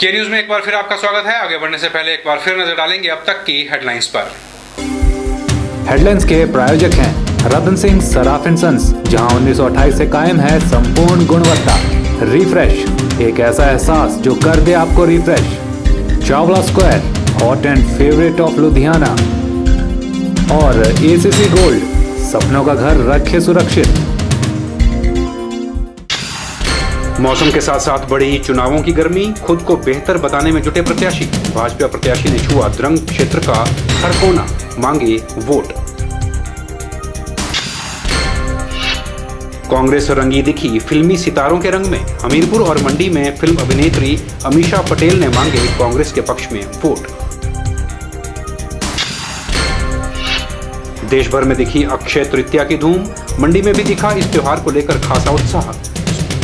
के न्यूज में एक बार फिर आपका स्वागत है। आगे बढ़ने से पहले एक बार फिर नजर डालेंगे अब तक की हेडलाइंस पर। हेडलाइंस के प्रायोजक हैं रतन सिंह सराफ एंड सन्स, जहां 1928 से कायम है संपूर्ण गुणवत्ता। रिफ्रेश, एक ऐसा एहसास जो कर दे आपको refresh. Chawla square, hot and favourite of Ludhiana. और एसीसी गोल्ड, सपनों का घर रखे सुरक्षित। मौसम के साथ साथ बढ़ी चुनावों की गर्मी, खुद को बेहतर बताने में जुटे प्रत्याशी। भाजपा प्रत्याशी ने छुआ द्रंग क्षेत्र का हर कोना, मांगे वोट। कांग्रेस रंगी दिखी फिल्मी सितारों के रंग में। हमीरपुर और मंडी में फिल्म अभिनेत्री अमीषा पटेल ने मांगे कांग्रेस के पक्ष में वोट। देश भर में दिखी अक्षय तृतीया की धूम, मंडी में भी दिखा इस त्योहार को लेकर खासा उत्साह।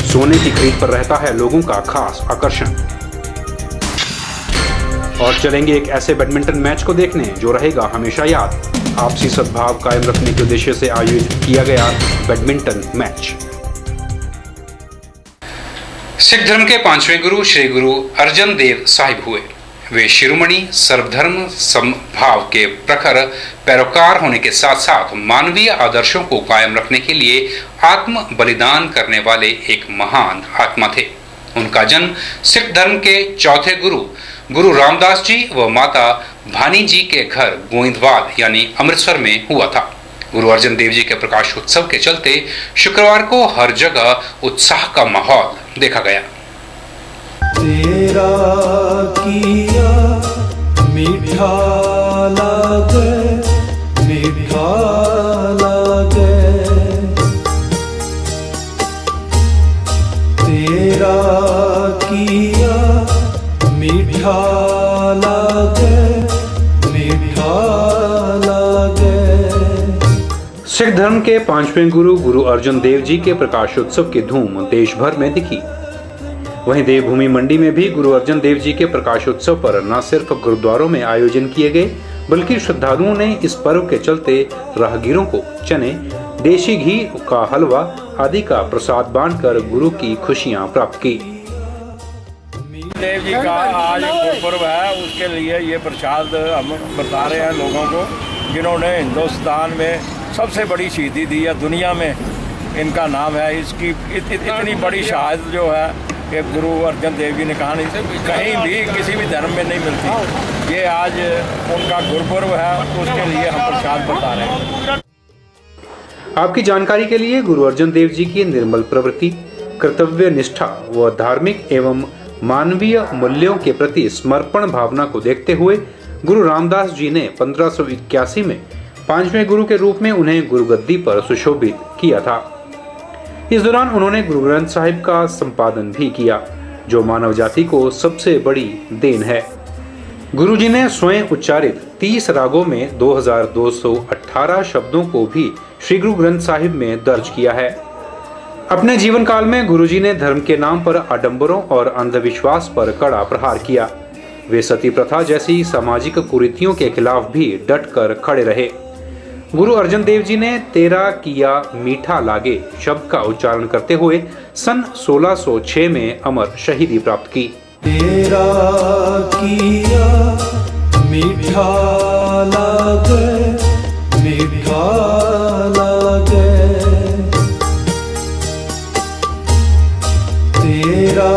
सोने की खरीद पर रहता है लोगों का खास आकर्षण। और चलेंगे एक ऐसे बैडमिंटन मैच को देखने जो रहेगा हमेशा याद। आपसी सद्भाव कायम रखने के उद्देश्य से आयोजित किया गया बैडमिंटन मैच। सिख धर्म के 5वें गुरु श्री गुरु अर्जन देव साहिब हुए। वे शिरोमणि सर्वधर्म समभाव के प्रखर पैरोकार होने के साथ साथ मानवीय आदर्शों को कायम रखने के लिए आत्म बलिदान करने वाले एक महान आत्मा थे। उनका जन्म सिख धर्म के चौथे गुरु गुरु रामदास जी व माता भानी जी के घर गोइंदवाल यानी अमृतसर में हुआ था। गुरु अर्जन देव जी के प्रकाश उत्सव के चलते शुक्रवार को हर जगह उत्साह का माहौल देखा गया। तेरा किया मीठा लागे, मीठा लागे। तेरा किया मीठा लागे, मीठा लागे। सिख धर्म के 5वें गुरु गुरु अर्जन देव जी के प्रकाशोत्सव की धूम देश भर में दिखी। वहीं देवभूमि मंडी में भी गुरु अर्जन देव जी के प्रकाशोत्सव पर न सिर्फ गुरुद्वारों में आयोजन किए गए, बल्कि श्रद्धालुओं ने इस पर्व के चलते राहगीरों को चने, देशी घी का हलवा आदि का प्रसाद बांटकर गुरु की खुशियां प्राप्त की। देव जी का आज गुरुपर्व है, उसके लिए ये प्रसाद हम बता रहे हैं लोगों को, जिन्होंने हिंदुस्तान में सबसे बड़ी शहीदी दी है दुनिया में। इनका नाम है, इसकी इतनी बड़ी शहादत जो है कि गुरु अर्जन देव जी ने कहा नहीं, कहीं भी किसी भी धर्म में नहीं मिलती। ये आज उनका गुरुपर्व है, उसके लिए हम प्रसाद बता रहे हैं। आपकी जानकारी के लिए गुरु अर्जन देव जी की निर्मल प्रवृत्ति, कर्तव्य निष्ठा व धार्मिक एवं मानवीय मूल्यों के प्रति समर्पण भावना को देखते हुए गुरु रामदास जी ने 1581 में 5वें गुरु के रूप में उन्हें गुरुगद्दी पर सुशोभित किया था। इस दौरान उन्होंने गुरु ग्रंथ साहिब का संपादन भी किया, जो मानव जाति को सबसे बड़ी देन है। गुरुजी ने स्वयं उच्चारित 30 रागों में 2218 शब्दों को भी श्री गुरु ग्रंथ साहिब में दर्ज किया है। अपने जीवन काल में गुरुजी ने धर्म के नाम पर आडंबरों और अंधविश्वास पर कड़ा प्रहार किया। वे सती प्रथा जैसी सामाजिक कुरीतियों के खिलाफ भी डटकर खड़े रहे। गुरु अर्जन देव जी ने तेरा किया मीठा लागे शब्द का उच्चारण करते हुए सन 1606 में अमर शहीदी प्राप्त की। तेरा किया मीठा लागे, मीठा लागे। तेरा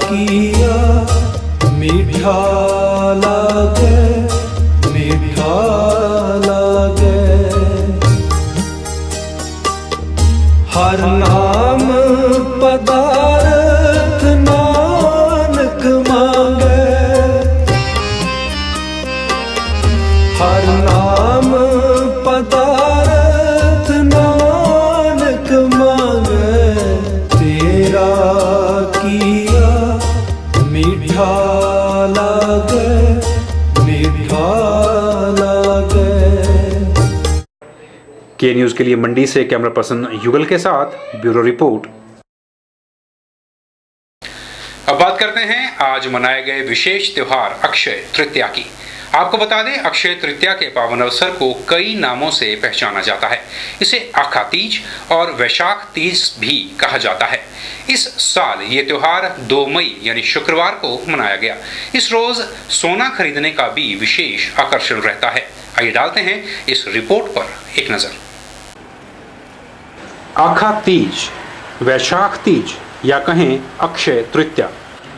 किया मीठा लागे, मीठा लागे। हर नाम पदार्थ नानक मांगे, हर नाम पदार्थ नानक मांगे। तेरा किया मीठा लागे, मीठा लागे। के न्यूज के लिए मंडी से कैमरा पर्सन युगल के साथ ब्यूरो रिपोर्ट। अब बात करते हैं आज मनाए गए विशेष त्योहार अक्षय तृतीया की। आपको बता दें, अक्षय तृतीया के पावन अवसर को कई नामों से पहचाना जाता है। इसे आखा तीज और वैशाख तीज भी कहा जाता है। इस साल ये त्योहार 2 मई यानी शुक्रवार को मनाया गया। इस रोज सोना खरीदने का भी विशेष आकर्षण रहता है। आइए डालते हैं इस रिपोर्ट पर एक नजर। आखा तीज, वैशाख तीज या कहें अक्षय तृतीया,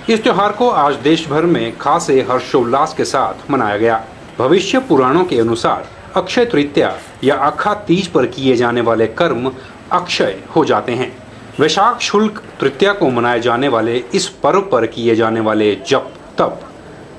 इस त्योहार को आज देश भर में खासे हर्षोल्लास के साथ मनाया गया। भविष्य पुराणों के अनुसार अक्षय तृतीया या आखा तीज पर किए जाने वाले कर्म अक्षय हो जाते हैं। वैशाख शुक्ल तृतीया को मनाए जाने वाले इस पर्व पर किए जाने वाले जप, तप,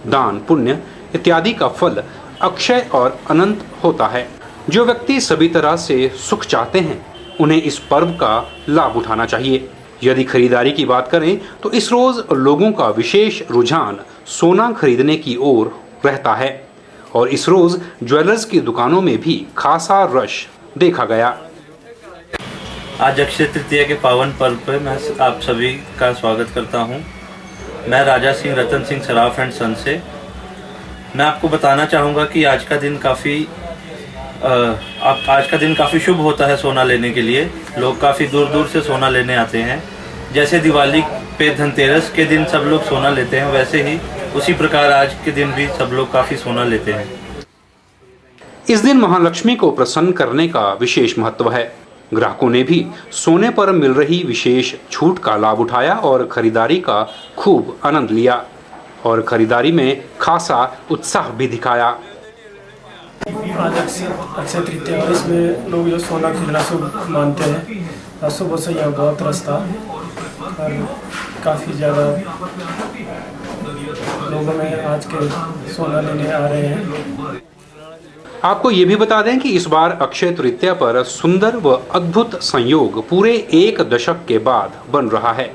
दान, पुण्य इत्यादि का फल अक्षय और अनंत होता है। जो व्यक्ति सभी तरह से सुख चाहते हैं उन्हें इस पर्व का लाभ उठाना चाहिए। यदि खरीदारी की बात करें तो इस रोज लोगों का विशेष रुझान सोना खरीदने की ओर रहता है और इस रोज ज्वेलर्स की दुकानों में भी खासा रश देखा गया। आज अक्षय तृतीया के पावन पर्व पर मैं आप सभी का स्वागत करता हूं। मैं राजा सिंह रतन सिंह सराफ एंड सन से मैं आपको बताना चाहूँगा कि आज का दिन काफ़ी शुभ होता है सोना लेने के लिए। लोग काफ़ी दूर दूर से सोना लेने आते हैं। जैसे दिवाली पे धनतेरस के दिन सब लोग सोना लेते हैं, वैसे ही उसी प्रकार आज के दिन भी सब लोग काफ़ी सोना लेते हैं। इस दिन महालक्ष्मी को प्रसन्न करने का विशेष महत्व है। ग्राहकों ने भी सोने पर मिल रही विशेष छूट का लाभ उठाया और खरीदारी का खूब आनंद लिया और खरीदारी में खासा उत्साह भी दिखाया। आज अक्षय तृतीया, इसमें लोग जो सोना खरीदना शुभ मानते हैं और सुबह से यहाँ बहुत रास्ता और काफ़ी ज़्यादा लोगों में आज के सोना लेने आ रहे हैं। आपको ये भी बता दें कि इस बार अक्षय तृतीया पर सुंदर व अद्भुत संयोग पूरे 1 दशक के बाद बन रहा है।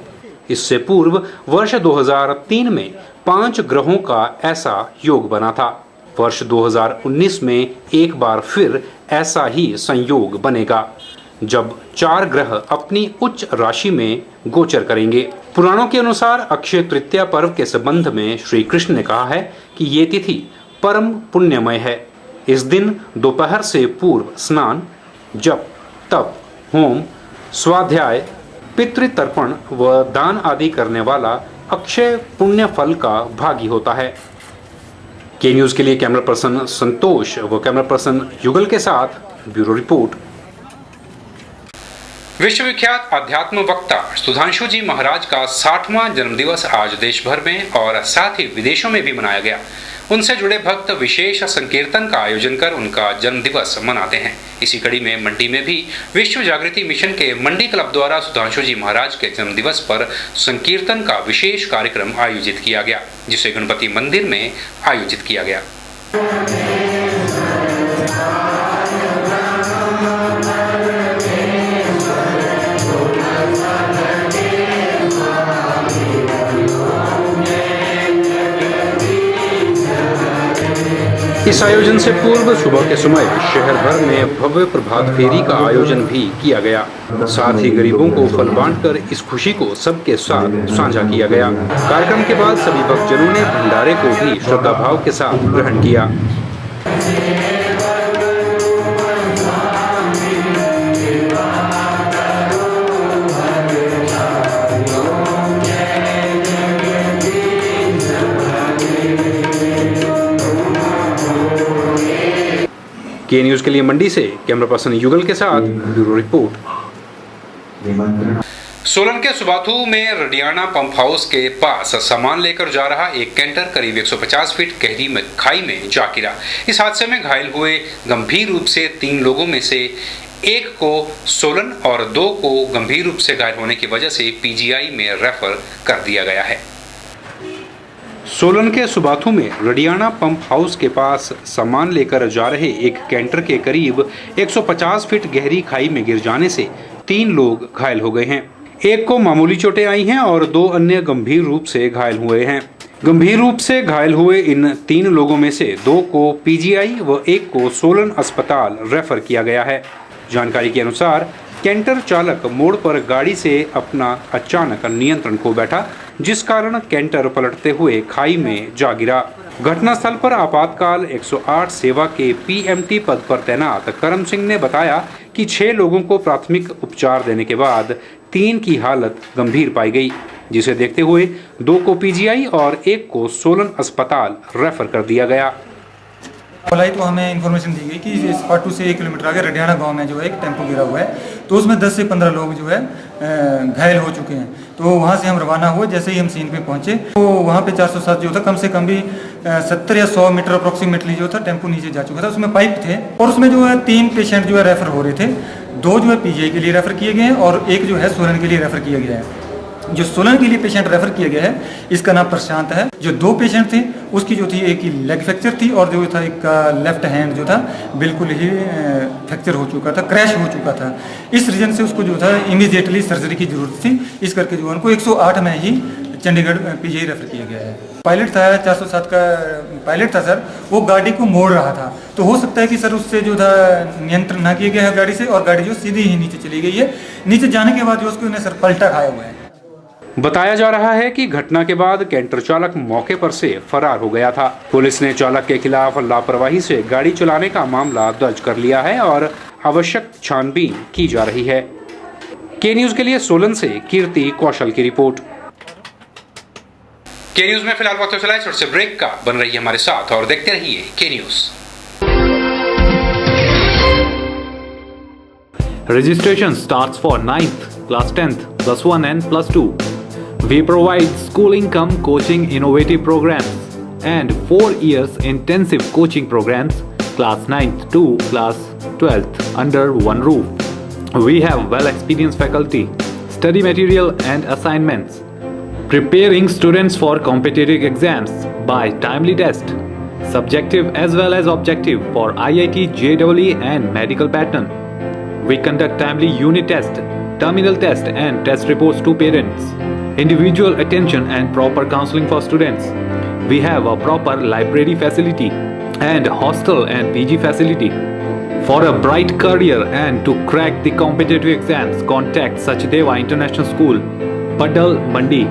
इससे पूर्व वर्ष 2003 में 5 ग्रहों का ऐसा योग बना था। वर्ष 2019 में एक बार फिर ऐसा ही संयोग बनेगा जब 4 ग्रह अपनी उच्च राशि में गोचर करेंगे। पुराणों के अनुसार अक्षय तृतीया पर्व के संबंध में श्री कृष्ण ने कहा है कि ये तिथि परम पुण्यमय है। इस दिन दोपहर से पूर्व स्नान, जप, तप, होम, स्वाध्याय, पितृतर्पण व दान आदि करने वाला अक्षय पुण्य फल का भागी होता है। के न्यूज के लिए कैमरा पर्सन संतोष व कैमरा पर्सन युगल के साथ ब्यूरो रिपोर्ट। विश्वविख्यात अध्यात्म वक्ता सुधांशु जी महाराज का 60वां जन्मदिवस आज देश भर में और साथ ही विदेशों में भी मनाया गया। उनसे जुड़े भक्त विशेष संकीर्तन का आयोजन कर उनका जन्मदिवस मनाते हैं। इसी कड़ी में मंडी में भी विश्व जागृति मिशन के मंडी क्लब द्वारा सुधांशु जी महाराज के जन्मदिवस पर संकीर्तन का विशेष कार्यक्रम आयोजित किया गया, जिसे गणपति मंदिर में आयोजित किया गया। इस आयोजन से पूर्व सुबह के समय शहर भर में भव्य प्रभात फेरी का आयोजन भी किया गया। साथ ही गरीबों को फल बांटकर इस खुशी को सबके साथ साझा किया गया। कार्यक्रम के बाद सभी भक्तजनों ने भंडारे को भी श्रद्धा भाव के साथ ग्रहण किया। के न्यूज के लिए मंडी से कैमरा पर्सन युगल के साथ ब्यूरो रिपोर्ट। सोलन के सुबाथू में रडियाना पंप हाउस के पास सामान लेकर जा रहा एक कैंटर करीब 150 फीट गहरी खाई में जा गिरा। इस हादसे में घायल हुए गंभीर रूप से 3 लोगों में से एक को सोलन और 2 को गंभीर रूप से घायल होने की वजह से पीजीआई में रेफर कर दिया गया है। सोलन के सुबाथू में रडियाना पंप हाउस के पास सामान लेकर जा रहे एक कैंटर के करीब 150 फीट गहरी खाई में गिर जाने से 3 लोग घायल हो गए हैं। एक को मामूली चोटें आई हैं और 2 अन्य गंभीर रूप से घायल हुए हैं। गंभीर रूप से घायल हुए इन 3 लोगों में से 2 को पीजीआई व 1 को सोलन अस्पताल रेफर किया गया है। जानकारी के अनुसार कैंटर चालक मोड़ पर गाड़ी से अपना अचानक नियंत्रण खो बैठा, जिस कारण कैंटर पलटते हुए खाई में जा गिरा। घटनास्थल पर आपातकाल 108 सेवा के पीएमटी पद पर तैनात करम सिंह ने बताया कि 6 लोगों को प्राथमिक उपचार देने के बाद 3 की हालत गंभीर पाई गई, जिसे देखते हुए 2 को पीजीआई और 1 को सोलन अस्पताल रेफर कर दिया गया। बोलाई तो हमें इन्फॉर्मेशन दी गई कि इस पाटू से 1 किलोमीटर आगे रडियाना गांव में जो है एक टेम्पो गिरा हुआ है, तो उसमें 10 से 15 लोग जो है घायल हो चुके हैं। तो वहां से हम रवाना हुए। जैसे ही हम सीन पे पहुंचे तो वहां पे 407 जो था कम से कम भी 70 या 100 मीटर अप्रोक्सीमेटली जो था टेम्पो नीचे जा चुका था। उसमें पाइप थे और उसमें जो है 3 पेशेंट जो है रेफर हो रहे थे। 2 जो है पीजीआई के लिए रेफर किए गए हैं और 1 जो है सोलन के लिए रेफर किया गया है। जो सोलन के लिए पेशेंट रेफर किया गया है इसका नाम प्रशांत है। जो 2 पेशेंट थे उसकी जो थी एक की लेग फ्रैक्चर थी और जो था एक का लेफ्ट हैंड जो था बिल्कुल ही फ्रैक्चर हो चुका था, क्रैश हो चुका था। इस रीजन से उसको जो था इमीडिएटली सर्जरी की जरूरत थी। इस करके जो उनको 108 में ही चंडीगढ़ पीजीआई रेफर किया गया है। पायलट था 407 का पायलट था सर, वो गाड़ी को मोड़ रहा था, तो हो सकता है कि सर उससे जो था नियंत्रण ना किया गया है गाड़ी से और गाड़ी जो सीधी ही नीचे चली गई है। नीचे जाने के बाद जो उसको सर पलटा खाया हुआ है। बताया जा रहा है कि घटना के बाद कैंटर चालक मौके पर से फरार हो गया था। पुलिस ने चालक के खिलाफ लापरवाही से गाड़ी चलाने का मामला दर्ज कर लिया है और आवश्यक छानबीन की जा रही है। के न्यूज के लिए सोलन से कीर्ति कौशल की रिपोर्ट। के न्यूज में फिलहाल वक्त चला है, से ब्रेक का बन रही है हमारे साथ और देखते रहिए के news. Registration starts for 9th, class 10th, plus 1 and plus 2. We provide schooling cum coaching innovative programs and 4 years intensive coaching programs, class 9th to class 12th under one roof. We have well experienced faculty, study material and assignments, preparing students for competitive exams by timely test, subjective as well as objective for IIT, JEE and medical pattern. We conduct timely unit test, terminal test and test reports to parents. Individual attention and proper counseling for students. We have a proper library facility and hostel and PG facility. For a bright career and to crack the competitive exams, contact Sachdeva International School, Padal, Mandi.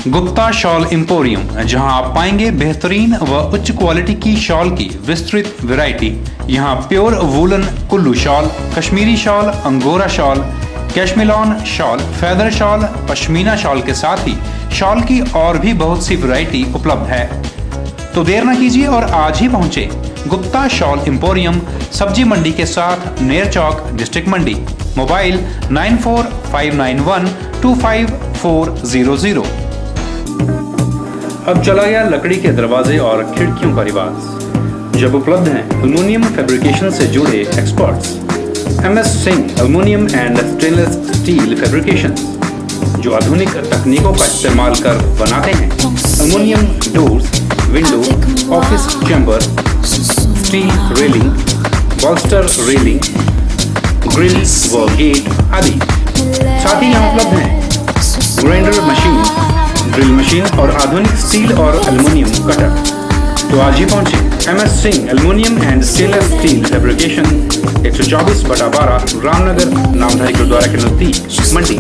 Gupta shawl emporium, जहां आप पाएंगे बेहतरीन व उच्च quality की shawl की विस्तृत variety. यहां pure woolen Kullu shawl, Kashmiri shawl, angora shawl, cashmilon shawl, feather shawl, pashmina shawl के साथ ही शॉल की और भी बहुत सी वैरायटी उपलब्ध है। तो देर न कीजिए और आज ही पहुंचे गुप्ता शॉल एम्पोरियम, सब्जी मंडी के साथ नेर चौक, डिस्ट्रिक्ट मंडी। मोबाइल 9459125400। अब चला गया लकड़ी के दरवाजे और खिड़कियों का रिवाज, जब उपलब्ध हैं एल्युमिनियम फैब्रिकेशन से जुड़े experts. MS Singh aluminium and stainless steel fabrication, जो आधुनिक तकनीकों का इस्तेमाल कर बनाते हैं aluminium doors, window, office chamber, steel railing, बॉल्स्टर railing, grill व गेट आदि। साथ ही यहाँ उपलब्ध हैं ग्राइंडर मशीन, ड्रिल मशीन और आधुनिक स्टील और एल्युमिनियम कटर। तो आज ही पहुंचे MS Singh aluminium and stainless steel fabrication, 124/12 Ramnagar, Namdhari gurdwara के नजदीक, मंडी।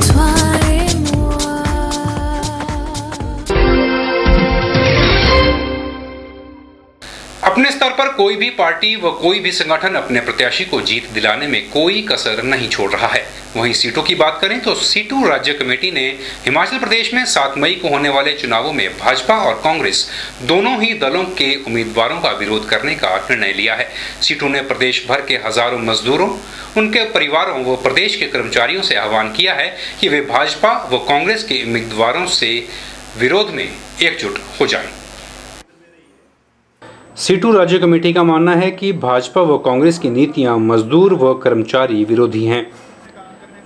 अपने स्तर पर कोई भी पार्टी व कोई भी संगठन अपने प्रत्याशी को जीत दिलाने में कोई कसर नहीं छोड़ रहा है। वहीं सीटों की बात करें तो सीटू राज्य कमेटी ने हिमाचल प्रदेश में 7 मई को होने वाले चुनावों में भाजपा और कांग्रेस दोनों ही दलों के उम्मीदवारों का विरोध करने का निर्णय लिया है। सीटू ने प्रदेश भर के हजारों मजदूरों, उनके परिवारों व प्रदेश के कर्मचारियों से आह्वान किया है कि वे भाजपा व कांग्रेस के उम्मीदवारों से विरोध में एकजुट हो जाएं। सीटू राज्य कमेटी का मानना है कि भाजपा व कांग्रेस की नीतियां मजदूर व कर्मचारी विरोधी हैं।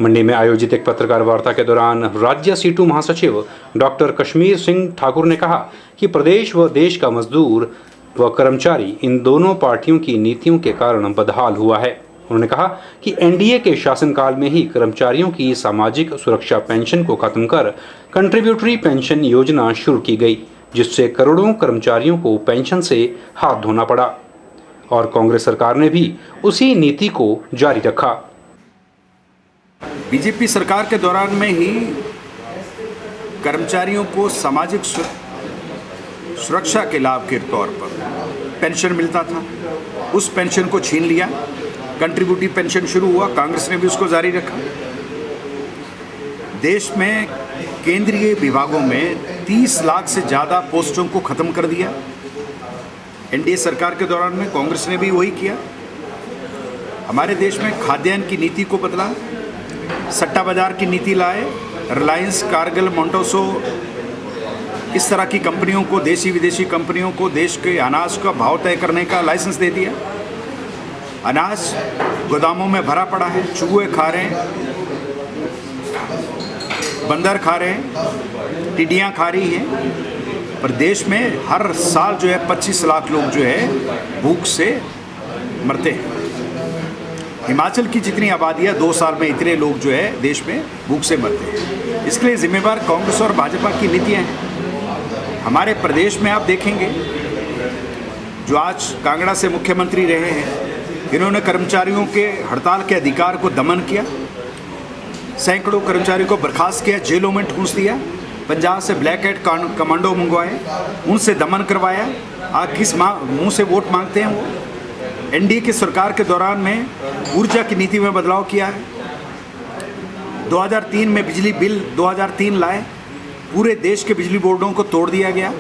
मंडी में आयोजित एक पत्रकार वार्ता के दौरान राज्य सीटू महासचिव डॉक्टर कश्मीर सिंह ठाकुर ने कहा कि प्रदेश व देश का मजदूर व कर्मचारी इन दोनों पार्टियों की नीतियों के कारण बदहाल हुआ है। उन्होंने कहा कि एनडीए के शासनकाल में ही कर्मचारियों की सामाजिक सुरक्षा पेंशन को खत्म कर कंट्रीब्यूटरी पेंशन योजना शुरू की गई, जिससे करोड़ों कर्मचारियों को पेंशन से हाथ धोना पड़ा और कांग्रेस सरकार ने भी उसी नीति को जारी रखा। बीजेपी सरकार के दौरान में ही कर्मचारियों को सामाजिक सुरक्षा के लाभ के तौर पर पेंशन मिलता था, उस पेंशन को छीन लिया। कंट्रीब्यूटिव पेंशन शुरू हुआ, कांग्रेस ने भी उसको जारी रखा। देश में केंद्रीय विभागों में 30 लाख से ज़्यादा पोस्टों को ख़त्म कर दिया। एनडीए सरकार के दौरान में कांग्रेस ने भी वही किया। हमारे देश में खाद्यान्न की नीति को बदला, सट्टा बाजार की नीति लाए, रिलायंस, कारगिल, मोंटोसो, इस तरह की कंपनियों को, देशी विदेशी कंपनियों को देश के अनाज का भाव तय करने का लाइसेंस दे दिया। अनाज गोदामों में भरा पड़ा है, चूहे खा रहे हैं, बंदर खा रहे हैं, टिड्डियाँ खा रही हैं। पर देश में हर साल जो है 25 लाख लोग जो है भूख से मरते हैं। हिमाचल की जितनी आबादी है 2 साल में इतने लोग जो है देश में भूख से मरते हैं। इसके लिए जिम्मेवार कांग्रेस और भाजपा की नीतियाँ हैं। हमारे प्रदेश में आप देखेंगे, जो आज कांगड़ा से मुख्यमंत्री रहे हैं, इन्होंने कर्मचारियों के हड़ताल के अधिकार को दमन किया, सैकड़ों कर्मचारियों को बर्खास्त किया, जेलों में ठूंस दिया, पंजाब से ब्लैक हैट कमांडो मंगवाए, उनसे दमन करवाया। आज किस मुंह से वोट मांगते हैं वो? एनडीए की सरकार के दौरान में ऊर्जा की नीति में बदलाव किया है। 2003 में बिजली बिल 2003 लाए, पूरे देश के बिजली बोर्डों को तोड़ दिया गया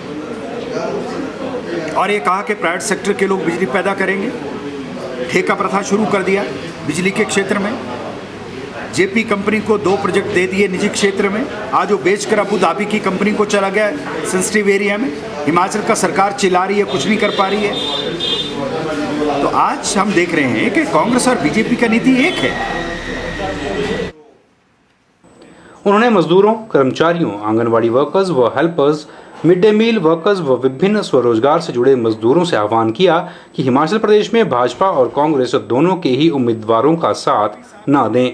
और ये कहा कि प्राइवेट सेक्टर के लोग बिजली पैदा करेंगे। ठेका प्रथा शुरू कर दिया बिजली के क्षेत्र में। जेपी कंपनी को 2 प्रोजेक्ट दे दिए निजी क्षेत्र में। आज वो बेचकर अबू धाबी की कंपनी को चला गया सेंसिटिव एरिया में। हिमाचल का सरकार चिल्ला रही है, कुछ नहीं कर पा रही है। तो आज हम देख रहे हैं कि कांग्रेस और बीजेपी का नीति एक है। उन्होंने मजदूरों, कर्मचारियों, आंगनवाड़ी वर्कर्स व helpers, mid day meal workers व विभिन्न स्वरोजगार से जुड़े मजदूरों से आह्वान किया कि हिमाचल प्रदेश में भाजपा और कांग्रेस दोनों के ही उम्मीदवारों का साथ न दें।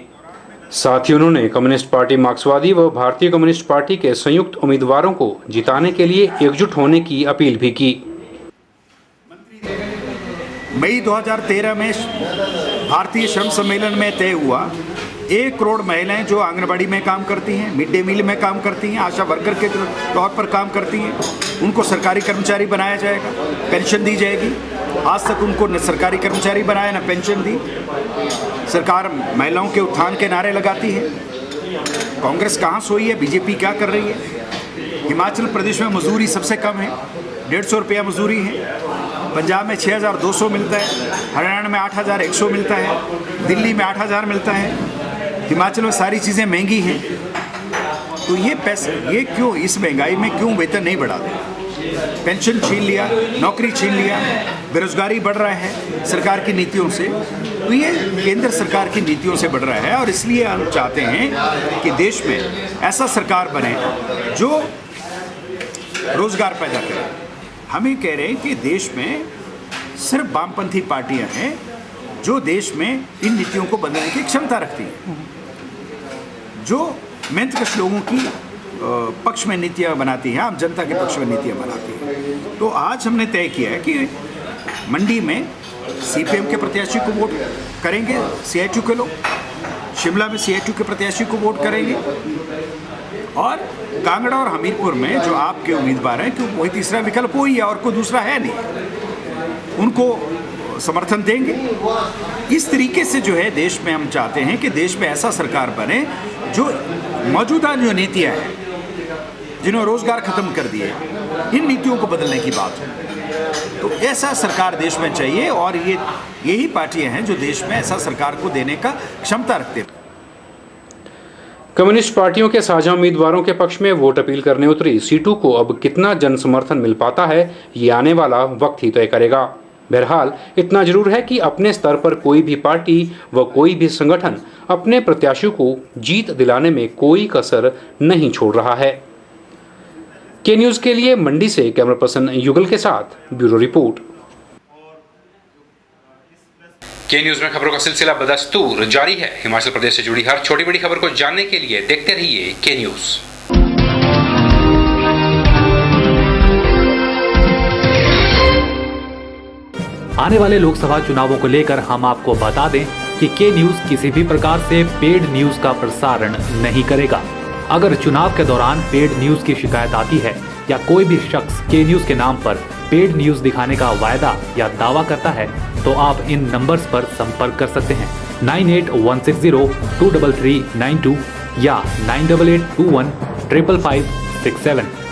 साथ ही उन्होंने कम्युनिस्ट पार्टी मार्क्सवादी व भारतीय कम्युनिस्ट पार्टी के संयुक्त उम्मीदवारों को जिताने के लिए एकजुट होने की अपील भी की। मई 2013 में भारतीय श्रम सम्मेलन में तय हुआ 1 करोड़ महिलाएं जो आंगनबाड़ी में काम करती हैं, मिड डे मील में काम करती हैं, आशा वर्कर के तौर पर काम करती हैं, उनको सरकारी कर्मचारी बनाया जाएगा, पेंशन दी जाएगी। आज तक उनको न सरकारी कर्मचारी बनाया न पेंशन दी। सरकार महिलाओं के उत्थान के नारे लगाती है। कांग्रेस कहाँ सोई है, बीजेपी क्या कर रही है? हिमाचल प्रदेश में मजदूरी सबसे कम है, 150 रुपया मजदूरी है। पंजाब में 6200 मिलता है, हरियाणा में 8100 मिलता है, दिल्ली में 8000 मिलता है। हिमाचल में सारी चीज़ें महंगी हैं। तो ये पैसे, ये क्यों इस महंगाई में क्यों वेतन नहीं बढ़ाते? पेंशन छीन लिया, नौकरी छीन लिया, बेरोजगारी बढ़ रहा है सरकार की नीतियों से। तो ये केंद्र सरकार की नीतियों से बढ़ रहा है और इसलिए हम चाहते हैं कि देश में ऐसा सरकार बने जो रोजगार पैदा करे। हम ये कह रहे हैं कि देश में सिर्फ वामपंथी पार्टियां हैं जो देश में इन नीतियों को बदलने की क्षमता रखती हैं, जो मेहनतकश लोगों की पक्ष में नीतियां बनाती हैं, आम जनता के पक्ष में नीतियां बनाती हैं। तो आज हमने तय किया है कि मंडी में सीपीएम के प्रत्याशी को वोट करेंगे, सीआईटी के लोग शिमला में सीआईटी के प्रत्याशी को वोट करेंगे और कांगड़ा और हमीरपुर में जो आपके उम्मीदवार हैं, क्योंकि वही तीसरा विकल्प वही है और कोई दूसरा है नहीं, उनको समर्थन देंगे। इस तरीके से जो है देश में हम चाहते हैं कि देश में ऐसा सरकार बने जो मौजूदा जो नीतियाँ हैं जिन्होंने रोजगार खत्म कर दिए, इन नीतियों को बदलने की बात हो। तो ऐसा सरकार देश में चाहिए और यही पार्टियां हैं जो देश में ऐसा सरकार को देने का क्षमता रखते हैं। कम्युनिस्ट पार्टियों के साझा उम्मीदवारों के पक्ष में वोट अपील करने उतरी सीटू को अब कितना जन समर्थन मिल पाता है, ये आने वाला वक्त ही तय करेगा। बहरहाल इतना जरूर है कि अपने स्तर पर कोई भी पार्टी व कोई भी संगठन अपने प्रत्याशियों को जीत दिलाने में कोई कसर नहीं छोड़ रहा है। के न्यूज के लिए मंडी से कैमरा पर्सन युगल के साथ ब्यूरो रिपोर्ट। के न्यूज में खबरों का सिलसिला बदस्तूर जारी है। हिमाचल प्रदेश से जुड़ी हर छोटी बड़ी खबर को जानने के लिए देखते रहिए के न्यूज। आने वाले लोकसभा चुनावों को लेकर हम आपको बता दें कि के न्यूज किसी भी प्रकार से पेड न्यूज का प्रसारण नहीं करेगा। अगर चुनाव के दौरान पेड न्यूज की शिकायत आती है या कोई भी शख्स के न्यूज के नाम पर पेड न्यूज दिखाने का वायदा या दावा करता है तो आप इन नंबर्स पर संपर्क कर सकते हैं 9816023392 या 9882155567।